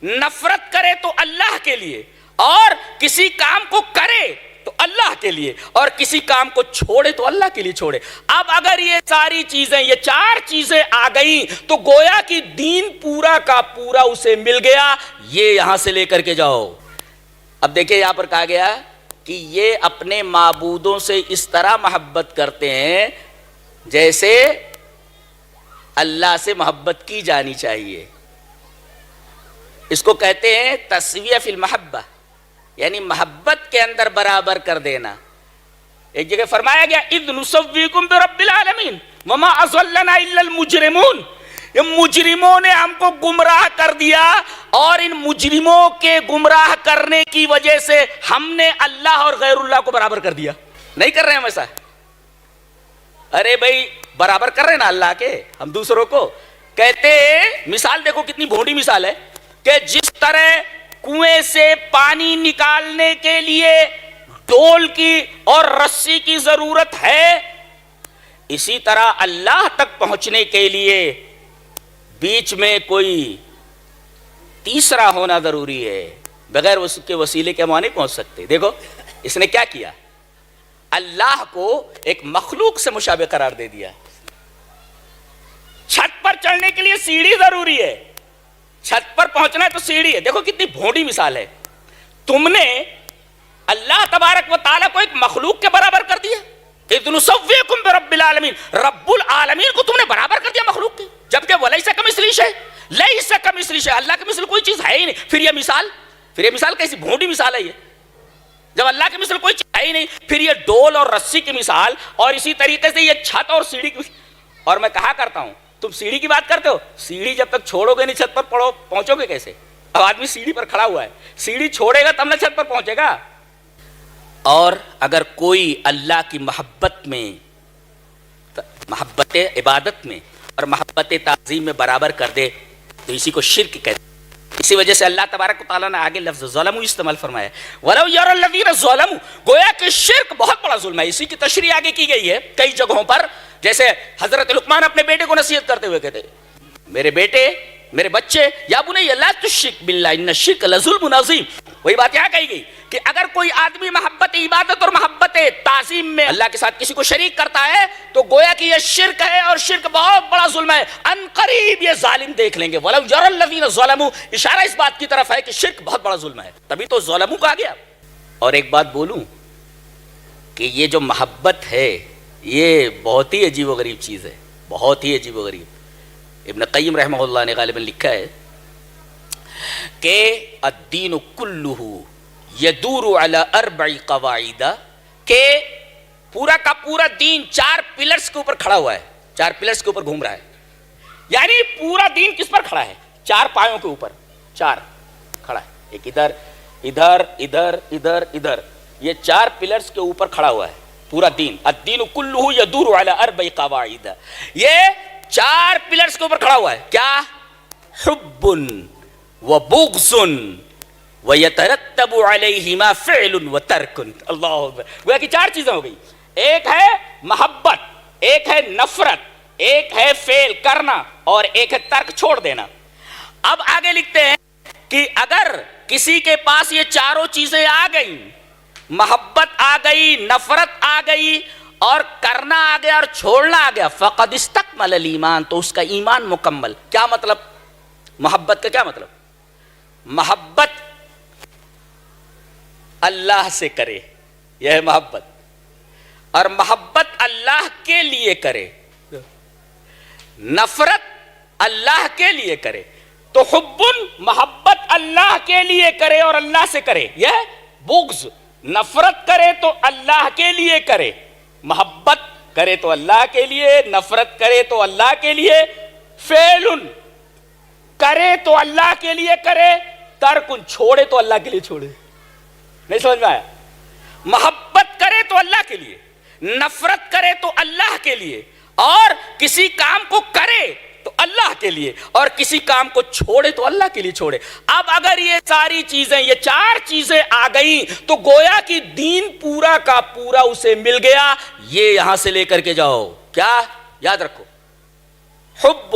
نفرت کرے تو اللہ کے لیے، اور کسی کام کو کرے تو اللہ کے لیے، اور کسی کام کو چھوڑے تو اللہ کے لیے چھوڑے۔ اب اگر یہ ساری چیزیں، یہ چار چیزیں آ گئیں تو گویا کہ دین پورا کا پورا اسے مل گیا، یہ یہاں سے لے کر کے جاؤ۔ اب دیکھیں یہاں پر کہا گیا کہ یہ اپنے معبودوں سے اس طرح محبت کرتے ہیں جیسے اللہ سے محبت کی جانی چاہیے۔ اس کو کہتے ہیں تسویہ فی المحبہ، یعنی محبت کے اندر برابر کر دینا۔ ایک جگہ فرمایا گیا اذ نسویکم برب العالمین وما اضلنا الا المجرمون، یہ مجرموں نے ہم کو گمراہ کر دیا، اور ان مجرموں کے گمراہ کرنے کی وجہ سے ہم نے اللہ اور غیر اللہ کو برابر کر دیا۔ نہیں کر رہے ہیں ہم ایسا؟ ارے بھائی برابر کر رہے ہیں نا اللہ کے ہم دوسروں کو۔ کہتے مثال دیکھو کتنی بھونڈی مثال ہے کہ جس طرح کنویں سے پانی نکالنے کے لیے ڈول کی اور رسی کی ضرورت ہے، اسی طرح اللہ تک پہنچنے کے لیے بیچ میں کوئی تیسرا ہونا ضروری ہے، بغیر اس کے وسیلے کے ہم وہاں نہیں پہنچ سکتے۔ دیکھو اس نے کیا کیا، اللہ کو ایک مخلوق سے مشابہ قرار دے دیا۔ چھت پر چڑھنے کے لیے سیڑھی ضروری ہے، چھت پر پہنچنا ہے تو سیڑھی ہے۔ دیکھو کتنی بھونڈی مثال ہے، تم نے اللہ تبارک و تعالیٰ کو ایک مخلوق کے برابر کر دیا۔ اذ نسویکم برب العالمین، رب العالمین کو تم نے برابر کر دیا مخلوق کے، جبکہ ولیس کمثلہ شیء، لیس کمثلہ شیء، اللہ کے مثل کوئی چیز ہے ہی نہیں۔ پھر یہ مثال کیسی بھونڈی مثال ہے یہ، جب اللہ کے مثل کوئی چیز ہے ہی نہیں۔ پھر یہ ڈول اور رسی کی مثال، اور اسی طریقے سے یہ چھت اور سیڑھی کی۔ اور میں کہا کرتا ہوں تم سیڑھی کی بات کرتے ہو، سیڑھی جب تک چھوڑو گے نہیں چھت پر پہنچو گے کیسے؟ اب آدمی سیڑھی پر کھڑا ہوا ہے، سیڑھی چھوڑے گا تب نہ چھت پر پہنچے گا۔ اور اگر کوئی اللہ کی محبت میں، محبت عبادت میں اور محبت تعظیم میں برابر کر دے تو اسی کو شرک کہتے ہیں۔ اسی وجہ سے اللہ تبارک و تعالیٰ نے آگے لفظ ظلموا استعمال فرمایا، وَلَوْ يَرَى الَّذِينَ ظَلَمُوا، گویا کہ شرک بہت بڑا ظلم ہے۔ اسی کی تشریح آگے کی گئی ہے کئی جگہوں پر، جیسے حضرت لقمان اپنے بیٹے کو نصیحت کرتے ہوئے کہتے میرے بیٹے، میرے بچے، یا بنی لا تشرک باللہ ان الشرک لظلم عظیم۔ وہی بات یہاں کہی گئی کہ اگر کوئی آدمی محبت عبادت اور محبت تعظیم میں اللہ کے ساتھ کسی کو شریک کرتا ہے تو گویا کہ یہ شرک ہے، اور شرک بہت بڑا ظلم ہے، ان قریب یہ ظالم دیکھ لیں گے۔ وَلَوْ يَرَى الَّذِينَ ظَلَمُوا، اشارہ اس بات کی طرف ہے کہ شرک بہت بڑا ظلم ہے، تبھی تو ظلموا کہا گیا۔ اور ایک بات بولوں کہ یہ جو محبت ہے یہ بہت ہی عجیب و غریب چیز ہے، بہت ہی عجیب و غریب۔ ابن قیم رحمہ اللہ نے غالباً لکھا ہے کہ الدین کلہ یدور علی اربع قواعد، کہ پورا کا پورا دین چار پلرز کے اوپر کھڑا ہوا ہے، چار پلرز کے اوپر گھوم رہا ہے۔ یعنی پورا دین کس پر کھڑا ہے؟ چار پایوں کے اوپر، چار کھڑا ہے، ایک ادھر ادھر ادھر ادھر ادھر، یہ چار پلرز کے اوپر کھڑا ہوا ہے پورا دین۔ الدین کلہ یدور علی اربع قواعد، یہ چار پلرز کے اوپر کھڑا ہوا ہے۔ کیا؟ حب و بغض ویترتب علیہما فعل و ترک۔ اللہ اکبر، گویا کہ چار چیزیں ہو گئی، ایک ہے محبت، ایک ہے نفرت، ایک ہے فعل کرنا، اور ایک ہے ترک چھوڑ دینا۔ اب آگے لکھتے ہیں کہ اگر کسی کے پاس یہ چاروں چیزیں آ گئیں، محبت آ گئی، نفرت آ گئی، اور کرنا آ گیا اور چھوڑنا آ گیا، فقد استکمل الایمان، تو اس کا ایمان مکمل۔ کیا مطلب؟ محبت کا کیا مطلب؟ محبت اللہ سے کرے، یہ ہے محبت، اور محبت اللہ کے لیے کرے، نفرت اللہ کے لیے کرے۔ تو حب، محبت اللہ کے لیے کرے اور اللہ سے کرے، یہ بغض، نفرت کرے تو اللہ کے لیے کرے، محبت کرے تو اللہ کے لیے، نفرت کرے تو اللہ کے لیے، فعل کرے تو اللہ کے لیے کرے، ترک چھوڑے تو اللہ کے لیے چھوڑے۔ نہیں سمجھ میں آیا؟ محبت کرے تو اللہ کے لیے، نفرت کرے تو اللہ کے لیے، اور کسی کام کو کرے تو اللہ کے لیے، اور کسی کام کو چھوڑے تو اللہ کے لیے چھوڑے۔ اب اگر یہ ساری چیزیں، یہ چار چیزیں آ گئیں تو گویا کہ دین پورا کا پورا اسے مل گیا، یہ یہاں سے لے کر کے جاؤ۔ کیا؟ یاد رکھو، حب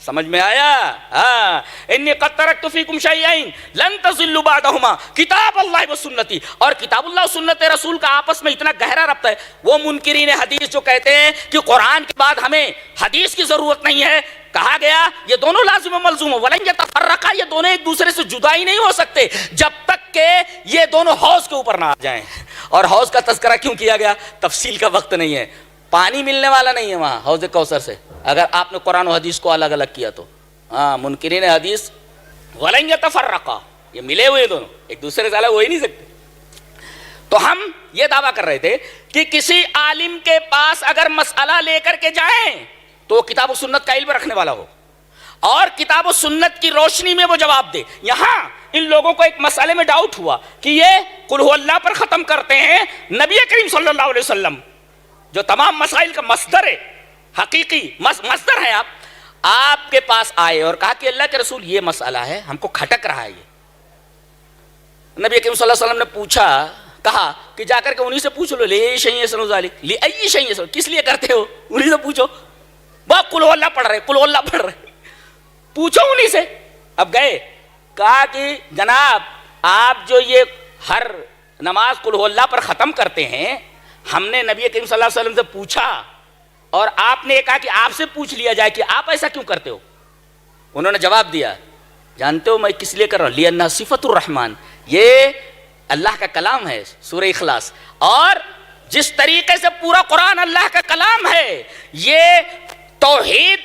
سمجھ میں آیا؟ ہاں، انی قد ترکت فیکم شیئین لن تضلوا بعدہما کتاب اللہ و سنتی. اور کتاب اللہ و سنت رسول کا آپس میں اتنا گہرا ربط ہے. وہ منکرین حدیث جو کہتے ہیں کہ قرآن کے بعد ہمیں حدیث کی ضرورت نہیں ہے، کہا گیا یہ دونوں لازم و ملزوم ہیں. ولن یتفرقا، یہ دونوں ایک دوسرے سے جدا ہی نہیں ہو سکتے جب تک کہ یہ دونوں حوض کے اوپر نہ آ جائیں. اور حوض کا تذکرہ کیوں کیا گیا؟ تفصیل کا وقت نہیں ہے. پانی ملنے والا نہیں ہے وہاں حوض کوثر سے اگر آپ نے قرآن و حدیث کو الگ الگ کیا تو. ہاں، منکرین حدیث ولن یتفرقا، یہ ملے ہوئے دونوں ایک دوسرے سے الگ ہو ہی نہیں سکتے. تو ہم یہ دعویٰ کر رہے تھے کہ کسی عالم کے پاس اگر مسئلہ لے کر کے جائیں تو وہ کتاب و سنت کا علم رکھنے والا ہو اور کتاب و سنت کی روشنی میں وہ جواب دے. یہاں ان لوگوں کو ایک مسئلے میں ڈاؤٹ ہوا کہ یہ قل هو اللہ پر ختم کرتے ہیں. نبی کریم صلی اللہ علیہ وسلم جو تمام مسائل کا مصدر ہے، حقیقی مصدر ہیں، آپ کے پاس آئے اور کہا کہ اللہ کے رسول یہ مسئلہ ہے، ہم کو کھٹک رہا ہے. یہ نبی کریم صلی اللہ علیہ وسلم نے پوچھا، کہا کہ جا کر کے انہی سے پوچھ لو، لے شیء یسنو ذالک لأی شیء یسنو، کس لیے کرتے ہو؟ انہی سے پوچھو. وہ قل هو اللہ پڑھ رہے، قل هو اللہ پڑھ رہے، پوچھو انہی سے. اب گئے، کہا کہ جناب آپ جو یہ ہر نماز قل هو اللہ پر ختم کرتے ہیں، ہم نے نبی کریم صلی اللہ علیہ وسلم سے پوچھا اور آپ نے کہا کہ آپ سے پوچھ لیا جائے کہ آپ ایسا کیوں کرتے ہو. انہوں نے جواب دیا، جانتے ہو میں کس لیے کر رہا ہوں؟ لِأَنَّهَا صِفَةُ الرحمن، یہ اللہ کا کلام ہے، سورہ اخلاص. اور جس طریقے سے پورا قرآن اللہ کا کلام ہے، یہ توحید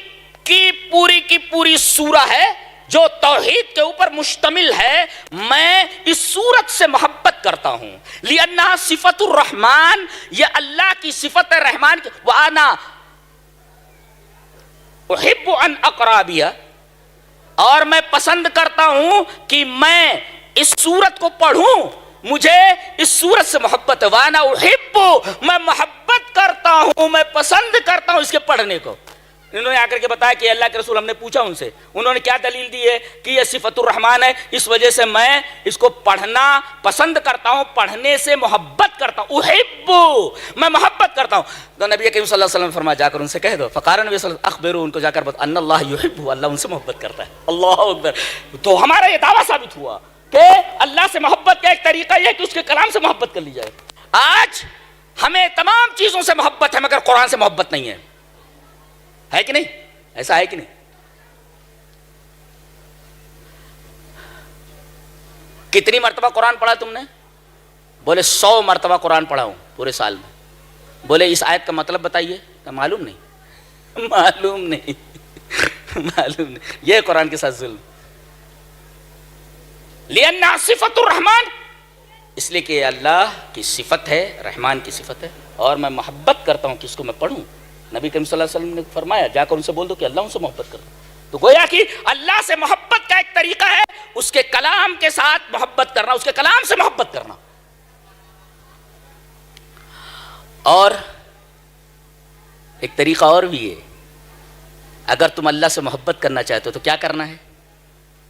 کی پوری سورہ ہے جو توحید کے اوپر مشتمل ہے. میں اس سورت سے محبت کرتا ہوں. لِأَنَّهَا صِفَةُ الرحمن، یہ اللہ کی صفت ہے رحمان کی. وَأَنَا احب ان اقرا بها، اور میں پسند کرتا ہوں کہ میں اس سورت کو پڑھوں، مجھے اس سورت سے محبت ہے. وانا احب، میں محبت کرتا ہوں، میں پسند کرتا ہوں اس کے پڑھنے کو. انہوں نے آ کر کے بتایا کہ اللہ کے رسول، ہم نے پوچھا ان سے، انہوں نے کیا دلیل دی ہے کہ یہ صفت الرحمان ہے، اس وجہ سے میں اس کو پڑھنا پسند کرتا ہوں، پڑھنے سے محبت کرتا ہوں. احب، میں محبت کرتا ہوں. تو نبی کریم صلی اللہ علیہ وسلم فرمایا جا کر ان سے کہہ دو. فقال نبی صلی اللہ علیہ وسلم اخبروا، ان کو جا کر بتا ان اللہ یحب، اللہ ان سے محبت کرتا ہے. اللہ اکبر. تو ہمارا یہ دعویٰ ثابت ہوا کہ اللہ سے محبت کا ایک طریقہ یہ ہے کہ اس کے کلام سے محبت کر لی جائے. آج ہمیں تمام چیزوں سے محبت ہے مگر قرآن سے محبت نہیں ہے کہ نہیں؟ ایسا ہے کہ نہیں؟ کتنی مرتبہ قرآن پڑھا تم نے؟ بولے 100 مرتبہ قرآن پڑھا ہوں پورے سال میں. بولے اس آیت کا مطلب بتائیے. معلوم نہیں، معلوم نہیں، معلوم نہیں. یہ قرآن کے ساتھ ظلم. لِأَنَّهَا صِفَةُ الرحمن، اس لیے کہ اللہ کی صفت ہے، رحمان کی صفت ہے، اور میں محبت کرتا ہوں کہ اس کو میں پڑھوں. نبی کریم صلی اللہ علیہ وسلم نے فرمایا جا کر ان سے بول دو کہ اللہ ان سے محبت کرو. تو گویا کہ اللہ سے محبت کا ایک طریقہ ہے اس کے کلام کے ساتھ محبت کرنا، اس کے کلام سے محبت کرنا. اور ایک طریقہ اور بھی ہے، اگر تم اللہ سے محبت کرنا چاہتے ہو تو کیا کرنا ہے؟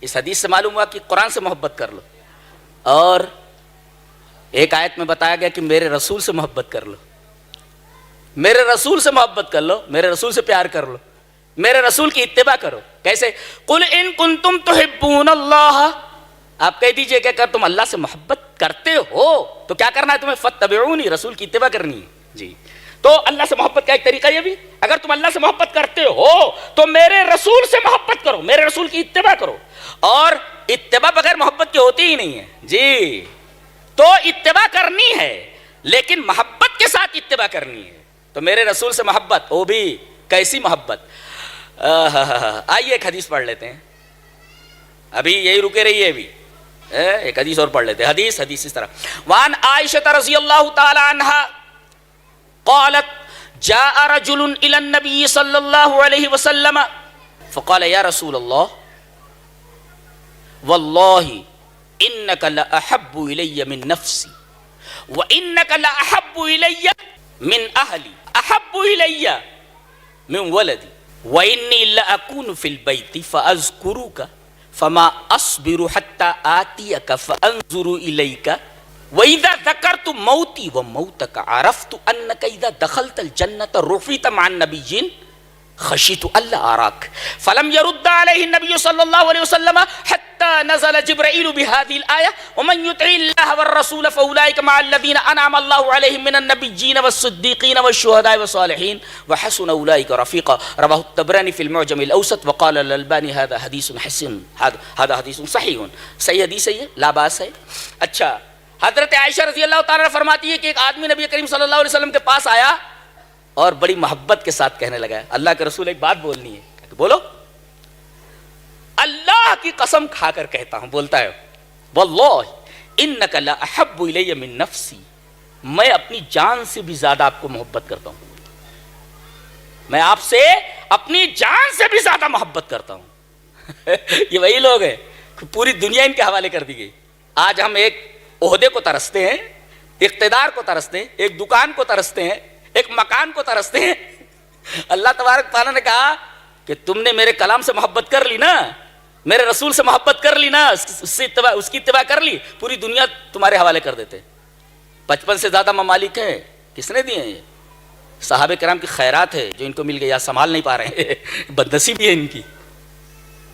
اس حدیث سے معلوم ہوا کہ قرآن سے محبت کر لو، اور ایک آیت میں بتایا گیا کہ میرے رسول سے محبت کر لو. میرے رسول سے محبت کر لو، میرے رسول سے پیار کر لو، میرے رسول کی اتباع کرو. کیسے؟ قل ان کنتم تحبون اللہ، آپ کہہ دیجئے کہ اگر تم اللہ سے محبت کرتے ہو تو کیا کرنا ہے تمہیں؟ فاتبعونی، رسول کی اتباع کرنی ہے. جی، تو اللہ سے محبت کا ایک طریقہ یہ بھی، اگر تم اللہ سے محبت کرتے ہو تو میرے رسول سے محبت کرو، میرے رسول کی اتباع کرو. اور اتباع بغیر محبت کی ہوتی ہی نہیں ہے. جی، تو اتباع کرنی ہے لیکن محبت کے ساتھ اتباع کرنی ہے. تو میرے رسول سے محبت، وہ بھی کیسی محبت. آئیے ایک حدیث پڑھ لیتے ہیں، ابھی یہی رکے رہیے، ابھی ایک حدیث اور پڑھ لیتے ہیں. حدیث اس طرح. وعن عائشہ رضی اللہ تعالی عنہا قالت جاء رجل الى النبي صلی اللہ علیہ وسلم فقال یا رسول اللہ واللہ انک لأحب الی من نفسی وانک لأحب الی من اہلی احب الی من ولدی وانی لأکون فی البیت فاذکرک فما اصبر حتی آتیک فانظر الیک وَإِذَا ذَكَرْتُ مَوْتِي وَمَوْتَكَ عَرَفْتُ أَنَّكَ إِذَا دَخَلْتَ الْجَنَّةَ رُفِعْتَ مَعَ النَّبِيِّينَ خشیت اللہ آراک فلم يرد علیہ النبی صلی اللہ علیہ وسلم حتی نزل جبرائیل بهذه الآیہ ومن یطع اللہ والرسول فاولئک مع الذین انعم اللہ علیہم من النبیین والصدیقین والشہداء والصالحین وحسن اولئک رفیقا رواہ الطبرانی فی المعجم الاوسط وقال الالبانی هذا حدیث حسن هذا حدیث صحیح صحیح حدیث ہے، لا باس ہے۔ اچھا، حضرت عائشہ رضی اللہ تعالیٰ فرماتی ہے کہ ایک آدمی نبی کریم صلی اللہ علیہ وسلم کے پاس آیا اور بڑی محبت کے ساتھ کہنے لگا، اللہ کے رسول ایک بات بولنی ہے۔ بولو۔ اللہ کی قسم کھا کر کہتا ہوں، بولتا ہے، واللہ انک لاحب الی من نفسی، میں اپنی جان سے بھی زیادہ آپ کو محبت کرتا ہوں، میں آپ سے اپنی جان سے بھی زیادہ محبت کرتا ہوں۔ یہ وہی لوگ ہیں، پوری دنیا ان کے حوالے کر دی گئی۔ آج ہم ایک عہدے کو ترستے ہیں، اقتدار کو ترستے ہیں، ایک دکان کو ترستے ہیں، ایک مکان کو ترستے ہیں۔ اللہ تبارک تعالیٰ نے کہا کہ تم نے میرے کلام سے محبت کر لی نا، میرے رسول سے محبت کر لی نا، اس کی اتباع کر لی، پوری دنیا تمہارے حوالے کر دیتے۔ 55 سے زیادہ ممالک ہیں، کس نے دیے ہیں؟ یہ صحابہ کرام کی خیرات ہے جو ان کو مل گئی، یا سنبھال نہیں پا رہے ہیں۔ بدنصیبی ہے ان کی،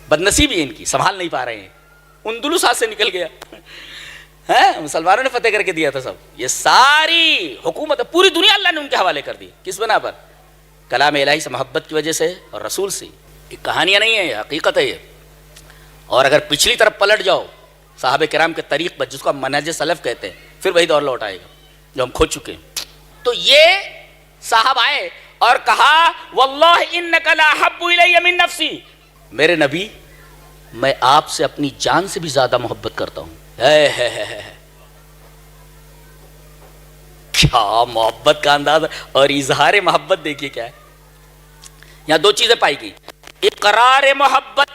بدنصیبی ہے ان کی، سنبھال نہیں پا رہے ہیں۔ اندلس ہاتھ سے نکل گیا، مسلمانوں نے فتح کر کے دیا تھا سب۔ یہ ساری حکومت پوری دنیا اللہ نے ان کے حوالے کر دی، کس بنا پر؟ کلام الہی سے محبت کی وجہ سے اور رسول سے۔ یہ کہانیاں نہیں ہیں، یہ حقیقت ہے یہ۔ اور اگر پچھلی طرف پلٹ جاؤ صحابہ کرام کے طریق پر، جس کو ہم منہج سلف کہتے ہیں، پھر وہی دور لوٹ آئے گا جو ہم کھو چکے ہیں۔ تو یہ صاحب آئے اور کہا واللہ انک لاحب الی من نفسی، میرے نبی میں آپ سے اپنی جان سے بھی زیادہ محبت کرتا ہوں۔ کیا محبت کا انداز اور اظہار محبت دیکھیے کیا ہے۔ یہاں دو چیزیں پائی گئی، اقرار محبت،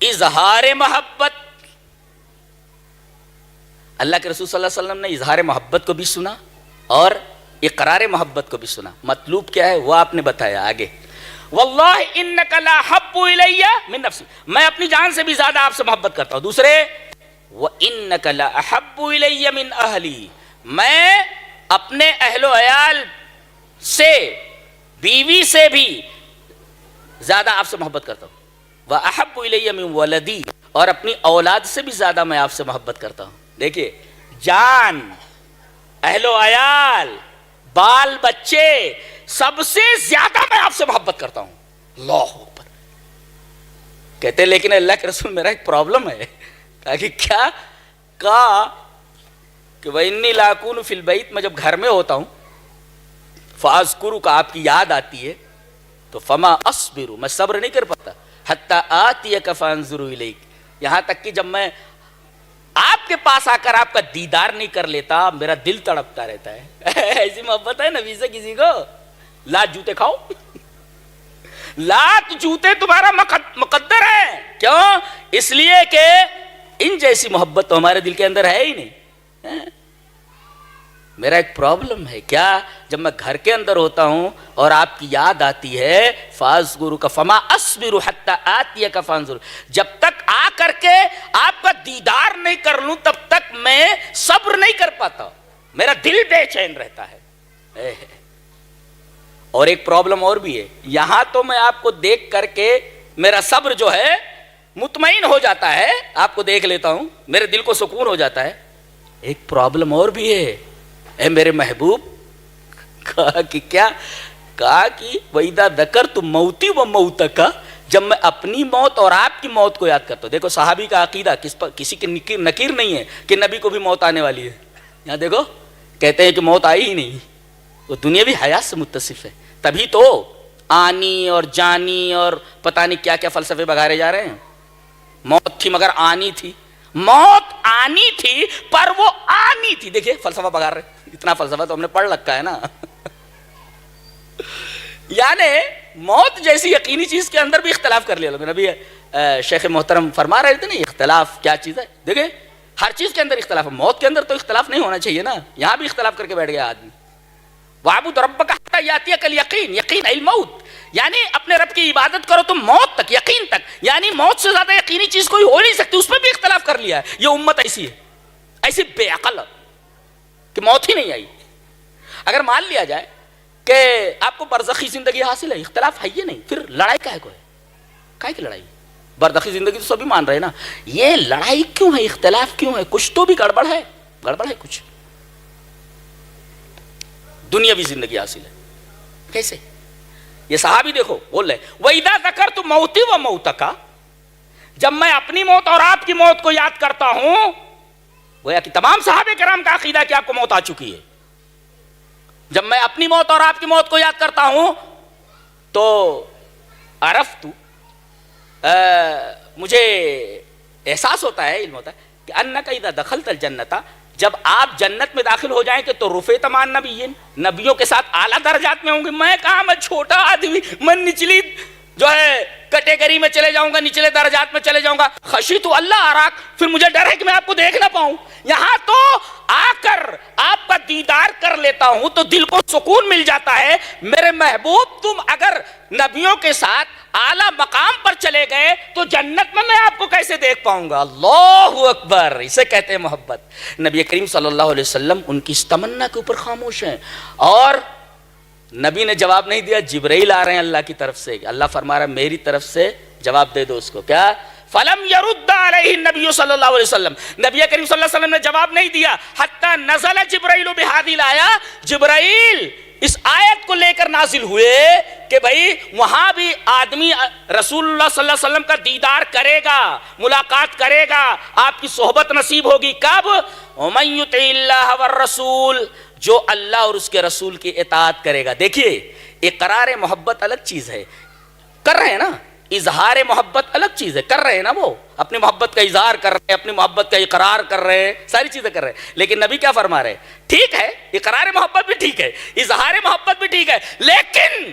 اظہار محبت۔ اللہ کے رسول صلی اللہ علیہ وسلم نے اظہار محبت کو بھی سنا اور اقرار محبت کو بھی سنا۔ مطلوب کیا ہے وہ آپ نے بتایا آگے، واللہ انک لاحب الی من نفسی، میں اپنی جان سے بھی زیادہ آپ سے محبت کرتا ہوں۔ دوسرے، وَإِنَّكَ لَأَحَبُّ إِلَيَّ مِنْ أَهْلِي، میں اپنے اہل و عیال سے، بیوی سے بھی زیادہ آپ سے محبت کرتا ہوں۔ وَأَحَبُّ إِلَيَّ مِنْ وَلَدِي، اور اپنی اولاد سے بھی زیادہ میں آپ سے محبت کرتا ہوں۔ دیکھیے، جان، اہل و عیال، بال بچے، سب سے زیادہ میں آپ سے محبت کرتا ہوں۔ اللہ اکبر۔ کہتے لیکن اللہ کے رسول میرا ایک پرابلم ہے۔ کہ کیا؟ کہا کہ وَإِنِّي لَأَكُونُ فِي الْبَيْتِ، میں جب گھر میں ہوتا ہوں، فَأَذْكُرُكَ، آپ کی یاد آتی ہے تو فَمَا أَصْبِرُ، میں صبر نہیں کر پاتا، حَتَّى آتِيَكَ فَأَنظُرُ إِلَيْكَ، یہاں تک کہ جب میں آپ کے پاس آ کر آپ کا دیدار نہیں کر لیتا میرا دل تڑپتا رہتا ہے۔ ایسی محبت ہے نبی سے کسی کو؟ لات جوتے کھاؤ، لات جوتے تمہارا مقدر ہے۔ کیوں؟ اس لیے کہ ان جیسی محبت تو ہمارے دل کے اندر ہے ہی نہیں۔ میرا ایک پرابلم ہے کیا؟ جب میں گھر کے اندر ہوتا ہوں اور آپ کی یاد آتی ہے، فَأَذْكُرُكَ فَمَا أَصْبِرُ حَتَّى آتِيَكَ فَأَنظُرُ، جب تک آ کر کے آپ کا دیدار نہیں کر لوں تب تک میں صبر نہیں کر پاتا، میرا دل بے چین رہتا ہے۔ اور ایک پرابلم اور بھی ہے، یہاں تو میں آپ کو دیکھ کر کے میرا صبر جو ہے مطمئن ہو جاتا ہے، آپ کو دیکھ لیتا ہوں میرے دل کو سکون ہو جاتا ہے۔ ایک پرابلم اور بھی ہے، اے میرے محبوب، کہا کہ کیا؟ کہا کہ وَإِذَا ذَكَرْتُ مَوْتِي وَمَوْتَكَ، جب میں اپنی موت اور آپ کی موت کو یاد کرتا ہوں۔ دیکھو صحابی کا عقیدہ کسی کی نکیر نہیں ہے کہ نبی کو بھی موت آنے والی ہے۔ یہاں دیکھو کہتے ہیں کہ موت آئی ہی نہیں، وہ دنیاوی حیات سے متصف ہے، تبھی تو آنی اور جانی اور پتہ نہیں کیا کیا فلسفے بگارے جا رہے ہیں۔ موت تھی مگر آنی تھی، موت آنی تھی پر وہ آنی تھی۔ دیکھیے فلسفہ بگار رہے، اتنا فلسفہ تو ہم نے پڑھ رکھا ہے نا۔ یعنی موت جیسی یقینی چیز کے اندر بھی اختلاف کر لیا لوگ۔ نبی شیخ محترم فرما رہے تھے نا، اختلاف کیا چیز ہے؟ دیکھیں ہر چیز کے اندر اختلاف ہے، موت کے اندر تو اختلاف نہیں ہونا چاہیے نا، یہاں بھی اختلاف کر کے بیٹھ گیا آدمی۔ وَاعْبُدْ رَبَّكَ حَتَّى يَأْتِيَكَ الْيَقِينُ، یقین الموت، یعنی اپنے رب کی عبادت کرو تم موت تک، یقین تک، یعنی موت سے زیادہ یقینی چیز کوئی ہو نہیں سکتی، اس پہ بھی اختلاف کر لیا ہے۔ یہ امت ایسی ہے، ایسی بے عقل کہ موت ہی نہیں آئی۔ اگر مان لیا جائے کہ آپ کو برزخی زندگی حاصل ہے، اختلاف ہے یہ نہیں، پھر لڑائی کاہے کو ہے؟ کاہے کی لڑائی؟ برزخی زندگی تو سبھی مان رہے نا، یہ لڑائی کیوں ہے، اختلاف کیوں ہے؟ کچھ تو بھی گڑبڑ ہے، گڑبڑ ہے کچھ. دنیاوی زندگی حاصل ہے کیسے؟ یہ صحابی دیکھو بول رہے وَإِذَا ذَكَرْتُ مَوْتِي وَمَوْتَكَ، جب میں اپنی موت اور آپ کی موت کو یاد کرتا ہوں، گویا کہ تمام صحابہ کرام کا عقیدہ کہ آپ کو موت آ چکی ہے. جب میں اپنی موت اور آپ کی موت کو یاد کرتا ہوں تو عرفت، مجھے احساس ہوتا ہے، علم ہوتا ہے کہ انک اذا دخلت الجنت، جب آپ جنت میں داخل ہو جائیں گے تو رفعت مع النبیین، نبیوں کے ساتھ اعلیٰ درجات میں ہوں گے. میں کہاں، میں چھوٹا آدمی، میں نچلی جو ہے کیٹیگری میں چلے جاؤں گا، نچلے درجات میں چلے جاؤں گا. خشیت اللہ اراک، پھر مجھے ڈر ہے کہ میں آپ کو دیکھ نہ پاؤں. یہاں تو آ کر آپ کا دیدار کر لیتا ہوں تو دل کو سکون مل جاتا ہے. میرے محبوب، تم اگر نبیوں کے ساتھ اعلیٰ مقام پر چلے گئے تو جنت میں آپ کو کیسے دیکھ پاؤں گا؟ اللہ اکبر، اسے کہتے ہیں محبت. نبی کریم صلی اللہ علیہ وسلم ان کی اس تمنا کے اوپر خاموش ہیں، اور نبی نے جواب نہیں دیا. جبرائیل آ رہے ہیں اللہ کی طرف سے، اللہ فرما رہا ہے میری طرف سے جواب دے دو اس کو. کیا؟ فلم يرد علیہ النبی صلی اللہ علیہ وسلم، نبی کریم صلی اللہ علیہ وسلم نے جواب نہیں دیا. حتی نزل جبرائیل بہذه الآیہ، جبرائیل اس آیت کو لے کر نازل ہوئے کہ بھائی وہاں بھی آدمی رسول اللہ صلی اللہ علیہ وسلم کا دیدار کرے گا، ملاقات کرے گا، آپ کی صحبت نصیب ہوگی. کب؟ وَمَن يُطِعِ اللَّهَ وَالرَّسُولَ، جو اللہ اور اس کے رسول کی اطاعت کرے گا. دیکھیے اقرار محبت الگ چیز ہے، کر رہے ہیں نا، اظہار محبت الگ چیز ہے، کر رہے ہیں نا، وہ اپنی محبت کا اظہار کر رہے ہیں، اپنی محبت کا اقرار کر رہے ہیں، ساری چیزیں کر رہے ہیں. لیکن نبی کیا فرما رہے ہیں؟ ٹھیک ہے اقرار محبت بھی ٹھیک ہے، اظہار محبت بھی ٹھیک ہے، لیکن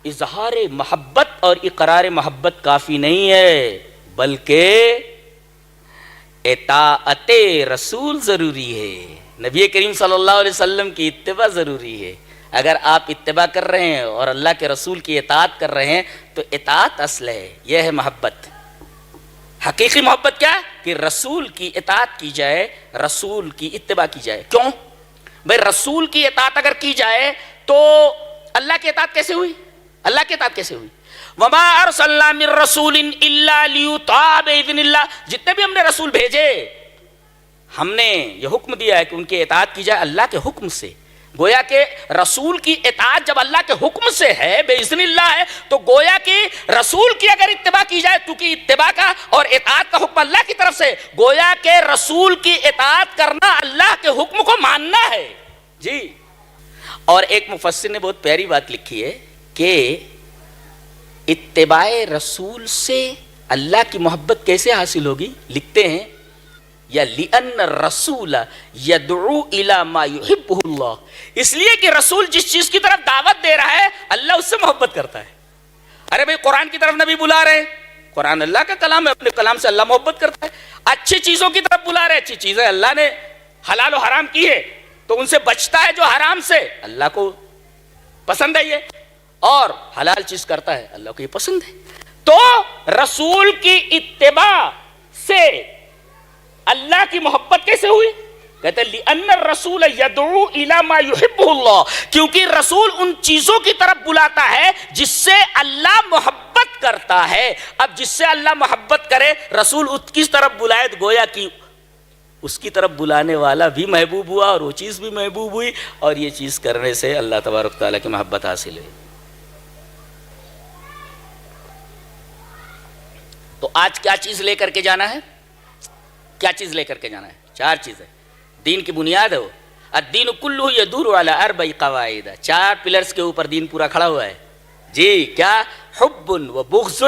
اظہار محبت اور اقرار محبت کافی نہیں ہے، بلکہ اطاعت رسول ضروری ہے. نبی کریم صلی اللہ علیہ وسلم کی اتباع ضروری ہے. اگر آپ اتباع کر رہے ہیں اور اللہ کے رسول کی اطاعت کر رہے ہیں تو اطاعت اصل ہے. یہ ہے محبت. حقیقی محبت کیا ہے؟ کہ رسول کی اطاعت کی جائے، رسول کی اتباع کی جائے. کیوں بھئی؟ رسول کی اطاعت اگر کی جائے تو اللہ کی اطاعت کیسے ہوئی؟ اللہ کی اطاعت کیسے ہوئی؟ وما ارسلنا من رسول الا لیطاع باذن اللہ، جتنے بھی ہم نے رسول بھیجے ہم نے یہ حکم دیا ہے کہ ان کی اطاعت کی جائے اللہ کے حکم سے. گویا کہ رسول کی اطاعت جب اللہ کے حکم سے ہے، باذن اللہ ہے، تو گویا کہ رسول کی اگر اتباع کی جائے، کیونکہ اتباع کا اور اطاعت کا حکم اللہ کی طرف سے، گویا کہ رسول کی اطاعت کرنا اللہ کے حکم کو ماننا ہے. جی. اور ایک مفسر نے بہت پیاری بات لکھی ہے کہ اتباع رسول سے اللہ کی محبت کیسے حاصل ہوگی؟ لکھتے ہیں یا لِأَنَّ الرَّسُولَ يَدْعُو إِلَى مَا يُحِبُّهُ اللَّهُ، اس لیے کہ رسول جس چیز کی طرف دعوت دے رہا ہے اللہ اس سے محبت کرتا ہے. ارے بھئی قرآن کی طرف نبی بلا رہے ہیں، قرآن اللہ کا کلام ہے، اپنے کلام سے اللہ محبت کرتا ہے. اچھی چیزوں کی طرف بلا رہے، اچھی چیزیں اللہ نے حلال و حرام کی ہے تو ان سے بچتا ہے، جو حرام سے اللہ کو پسند ہے یہ، اور حلال چیز کرتا ہے اللہ کو یہ پسند ہے. تو رسول کی اتباع سے اللہ کی محبت کیسے ہوئی؟ کہتے ہیں لِأَنَّ الرَّسُولَ يَدْعُو إِلَى مَا يُحِبُّهُ اللَّهُ، کیونکہ رسول ان چیزوں کی طرف بلاتا ہے جس سے اللہ محبت کرتا ہے. اب جس سے اللہ محبت کرے رسول اس کی طرف بلائے تو گویا کہ اس کی طرف بلانے والا بھی محبوب ہوا اور وہ چیز بھی محبوب ہوئی، اور یہ چیز کرنے سے اللہ تبارک تعالیٰ کی محبت حاصل ہوئی. تو آج کیا چیز لے کر کے جانا ہے؟ کیا چیز لے کر کے جانا ہے؟ 4 چیزیں. دین کی بنیاد ہے وہ، الدین کلہ یدور علی 4 قواعد، 4 پلرز کے اوپر دین پورا کھڑا ہوا ہے. جی. کیا؟ حب و بغض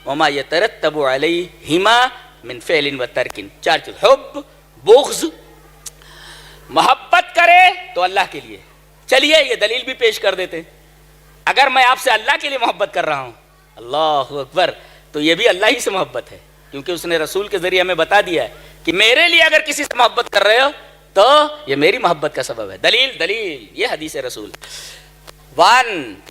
وما یترتب علیہما من فعل و ترک. 4 چیز، حب، بغض، محبت کرے تو اللہ کے لیے. چلیے یہ دلیل بھی پیش کر دیتے. اگر میں آپ سے اللہ کے لیے محبت کر رہا ہوں، اللہ اکبر، تو یہ بھی اللہ ہی سے محبت ہے، کیونکہ اس نے رسول کے ذریعے ہمیں بتا دیا ہے کہ میرے لیے اگر کسی سے محبت کر رہے ہو تو یہ میری محبت کا سبب ہے. دلیل یہ حدیث رسول. وان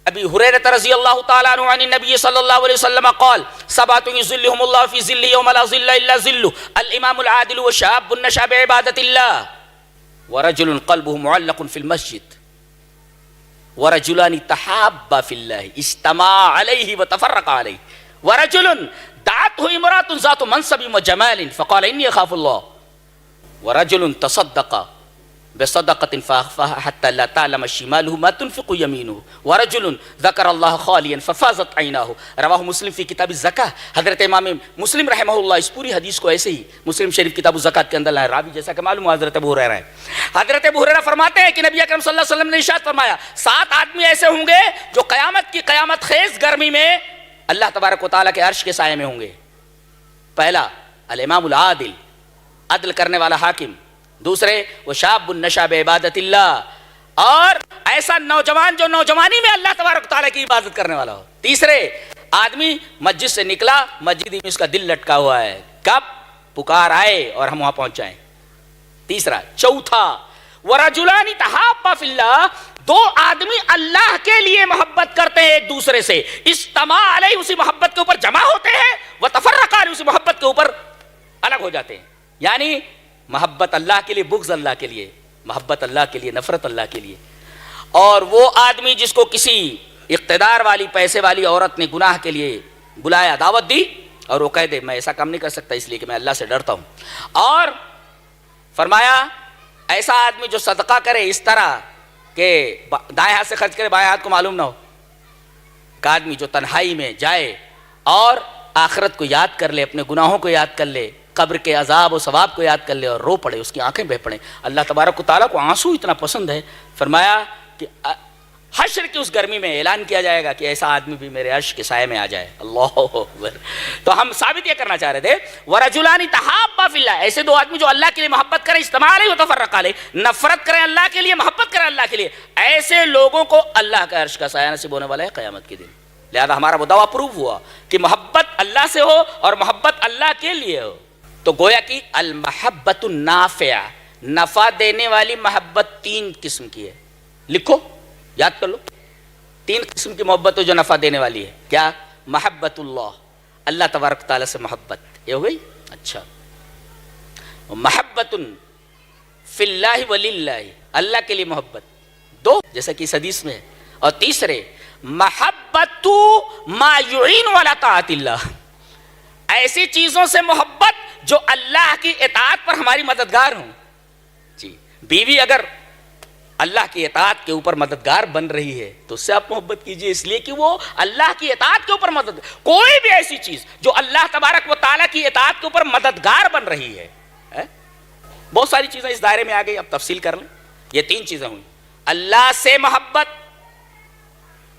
ابی ہریرہ رضی اللہ تعالی عنہ عن النبی صلی اللہ علیہ وسلم قال سبعۃ یظلهم اللہ فی ظلہ یوم لا ظل الا ظلہ الامام العادل وشاب نشأ بعبادۃ اللہ ورجل قلبه معلق فی المسجد. ورجلان تحابا فی اللہ اجتمعا علیہ وتفرقا علیہ ورجل دعته امرأة ذات منصب وجمال فقال انی اخاف اللہ ورجل تصدق بصدقة فأخفاها حتى لا تعلم شماله ما تنفق يمينه ورجل ذكر الله خاليا ففاضت عيناه رواہ مسلم فی کتاب الزکاة. حضرت امام مسلم رحمہ اللہ اس پوری حدیث کو ایسے ہی مسلم شریف کتاب الزکاة کے اندر لائے. راوی جیسا کہ معلوم ہے حضرت ابو ہریرہ ہے. حضرت ابو ہریرہ فرماتے ہیں کہ نبی اکرم صلی اللہ علیہ وسلم نے ارشاد فرمایا 7 آدمی ایسے ہوں گے جو قیامت کی قیامت خیز گرمی میں اللہ تبارک و تعالیٰ کے عرش کے سائے میں ہوں گے. پہلا الامام العادل، عدل کرنے والا حاکم. دوسرے وہ شاب النشا بعبادت اللہ، اور ایسا نوجوان جو نوجوانی میں اللہ تبارک و تعالیٰ کی عبادت کرنے والا ہو. تیسرے آدمی مسجد سے نکلا، مسجد میں اس کا دل لٹکا ہوا ہے، کب پکار آئے اور ہم وہاں پہنچ جائیں. تیسرا. چوتھا ورجلان تحابا فی اللہ، 2 آدمی اللہ کے لیے محبت کرتے ہیں ایک دوسرے سے، اجتماع علیہ اسی محبت کے اوپر جمع ہوتے ہیں، وتفرقا علیہ اسی محبت کے اوپر الگ ہو جاتے ہیں. یعنی محبت اللہ کے لیے، بغض اللہ کے لیے، محبت اللہ کے لیے، نفرت اللہ کے لیے. اور وہ آدمی جس کو کسی اقتدار والی پیسے والی عورت نے گناہ کے لیے بلایا، دعوت دی، اور وہ کہہ دے میں ایسا کام نہیں کر سکتا اس لیے کہ میں اللہ سے ڈرتا ہوں. اور فرمایا ایسا آدمی جو صدقہ کرے اس طرح کہ دائیں ہاتھ سے خرچ کرے بائیں ہاتھ کو معلوم نہ ہو. ایک آدمی جو تنہائی میں جائے اور آخرت کو یاد کر لے، اپنے گناہوں کو یاد کر لے، قبر کے عذاب و ثواب کو یاد کر لے اور رو پڑے، اس کی آنکھیں بہہ پڑیں. اللہ تبارک و تعالیٰ کو آنسو اتنا پسند ہے، فرمایا کہ حشر کی اس گرمی میں اعلان کیا جائے گا کہ ایسا آدمی بھی میرے عرش کے سائے میں آ جائے. اللہ اکبر. تو ہم ثابت یہ کرنا چاہ رہے تھے ورجلان تحابا فی اللہ، ایسے 2 آدمی جو اللہ کے لیے محبت کریں، اجتماع علیہ وتفرقا علیہ، نفرت کریں اللہ کے لیے، محبت کریں اللہ کے لیے، ایسے لوگوں کو اللہ کا عرش کا سایہ نصیب ہونے والا ہے قیامت کے دن. لہذا ہمارا وہ دعویٰ پروف ہوا کہ محبت اللہ سے ہو اور محبت اللہ کے لیے ہو. تو گویا کہ المحبت النافع، نفع دینے والی محبت 3 قسم کی ہے. لکھو، یاد کر لو. 3 قسم کی محبت جو نفع دینے والی ہے. کیا؟ محبت اللہ، اللہ تبارک تعالیٰ سے محبت، یہ ہو گئی. اچھا. محبت فی اللہ وللہ، اللہ کے لیے محبت 2 جیسا کہ اس حدیث میں ہے. اور تیسرے محبت ما یعین علی طاعت اللہ، ایسی چیزوں سے محبت جو اللہ کی اطاعت پر ہماری مددگار ہوں. جی، بیوی اگر اللہ کی اطاعت کے اوپر مددگار بن رہی ہے تو اس سے آپ محبت کیجئے، اس لیے کہ وہ اللہ کی اطاعت کے اوپر مدد. کوئی بھی ایسی چیز جو اللہ تبارک و تعالیٰ کی اطاعت کے اوپر مددگار بن رہی ہے. بہت ساری چیزیں اس دائرے میں آ گئی، اب تفصیل کر لیں. یہ 3 چیزیں ہوئی: اللہ سے محبت،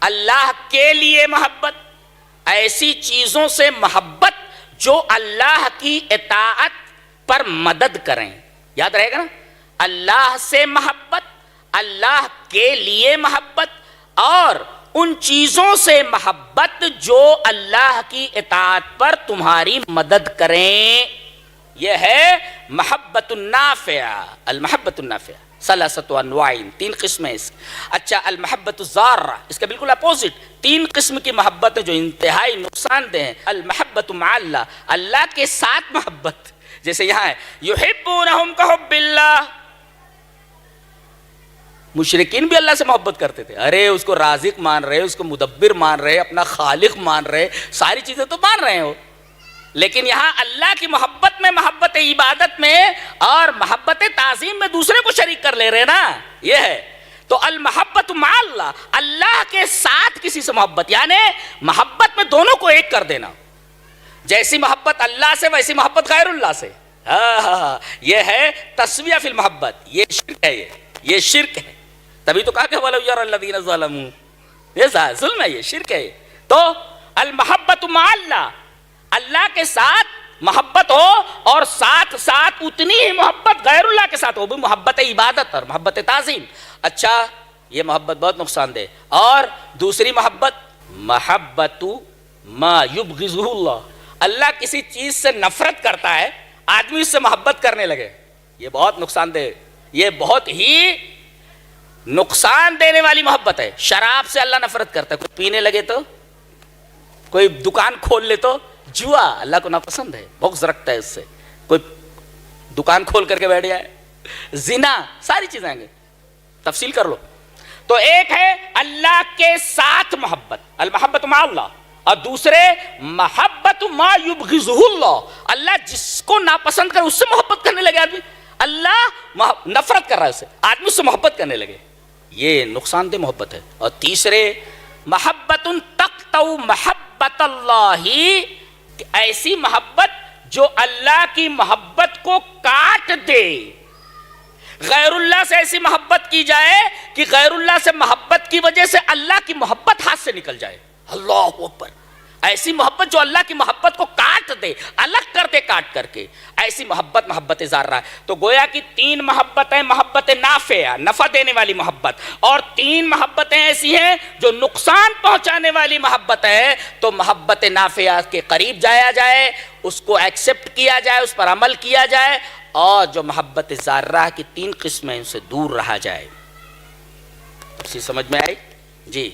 اللہ کے لیے محبت، ایسی چیزوں سے محبت جو اللہ کی اطاعت پر مدد کریں. یاد رہے گا نا، اللہ سے محبت، اللہ کے لیے محبت، اور ان چیزوں سے محبت جو اللہ کی اطاعت پر تمہاری مدد کریں. یہ ہے محبت النافع. المحبت النافع ثلاثۃ انواع، 3 قسمیں اس. اچھا، المحبت الضارہ، اس کا بالکل اپوزٹ 3 قسم کی محبت جو انتہائی نقصان دہ ہیں. المحبت مع اللہ، اللہ کے ساتھ محبت، جیسے یہاں ہے یحبونہم کحب اللہ. مشرکین بھی اللہ سے محبت کرتے تھے. ارے اس کو رازق مان رہے، اس کو مدبر مان رہے، اپنا خالق مان رہے، ساری چیزیں تو مان رہے ہو، لیکن یہاں اللہ کی محبت میں، محبت عبادت میں اور محبت تعظیم میں دوسرے کو شریک کر لے رہے نا. یہ ہے تو المحبت مع اللہ، اللہ کے ساتھ کسی سے محبت، یعنی محبت میں دونوں کو ایک کر دینا. جیسی محبت اللہ سے ویسی محبت غیر اللہ سے. یہ ہے تسویہ فی المحبت. یہ شرک ہے، یہ شرک ہے. تبھی تو کہا کہ وَلَوْ يَرَى الَّذِينَ ظَلَمُوا، یہ ظلم ہے، یہ شرک ہے. تو المحبت مع اللہ، اللہ کے ساتھ محبت ہو اور ساتھ ساتھ اتنی ہی محبت غیر اللہ کے ساتھ ہو، بھی محبت عبادت اور محبت تعظیم. اچھا، یہ محبت بہت نقصان دہ. اور دوسری محبت محبت ما یبغضہ اللہ، اللہ کسی چیز سے نفرت کرتا ہے، آدمی اس سے محبت کرنے لگے. یہ بہت نقصان دہ، یہ بہت ہی نقصان دینے والی محبت ہے. شراب سے اللہ نفرت کرتا ہے، کوئی پینے لگے تو، کوئی دکان کھول لے تو. جوا اللہ کو ناپسند ہے، بغض رکھتا ہے اس سے. کوئی دکان کھول کر کے بیٹھ جائے، زنا، ساری چیزیں آئیں گے. تفصیل کر لو. تو ایک ہے اللہ کے ساتھ محبت، المحبت مع اللہ، اور دوسرے محبت ما یبغضہ اللہ، اللہ جس کو ناپسند کرے اس سے محبت کرنے لگے آدمی، اللہ نفرت کر رہا ہے اس سے، آدمی اس سے محبت کرنے لگے، یہ نقصان دہ محبت ہے۔ اور تیسرے محبت تقطع محبت اللہ، ایسی محبت جو اللہ کی محبت کو کاٹ دے، غیر اللہ سے ایسی محبت کی جائے کہ غیر اللہ سے محبت کی وجہ سے اللہ کی محبت ہاتھ سے نکل جائے، اللہ اکبر، ایسی محبت جو اللہ کی محبت کو کاٹ دے، الگ کر دے کاٹ کر کے، ایسی محبت محبت ذرہ ہے۔ تو گویا کی تین محبتیں، محبت نافعہ نفع دینے والی محبت، اور تین محبتیں ایسی ہیں جو نقصان پہنچانے والی محبت ہے، تو محبت نافعہ کے قریب جایا جائے، اس کو ایکسپٹ کیا جائے، اس پر عمل کیا جائے، اور جو محبت ذرہ کی تین قسمیں ان سے دور رہا جائے۔ اسی سمجھ میں آئی؟ جی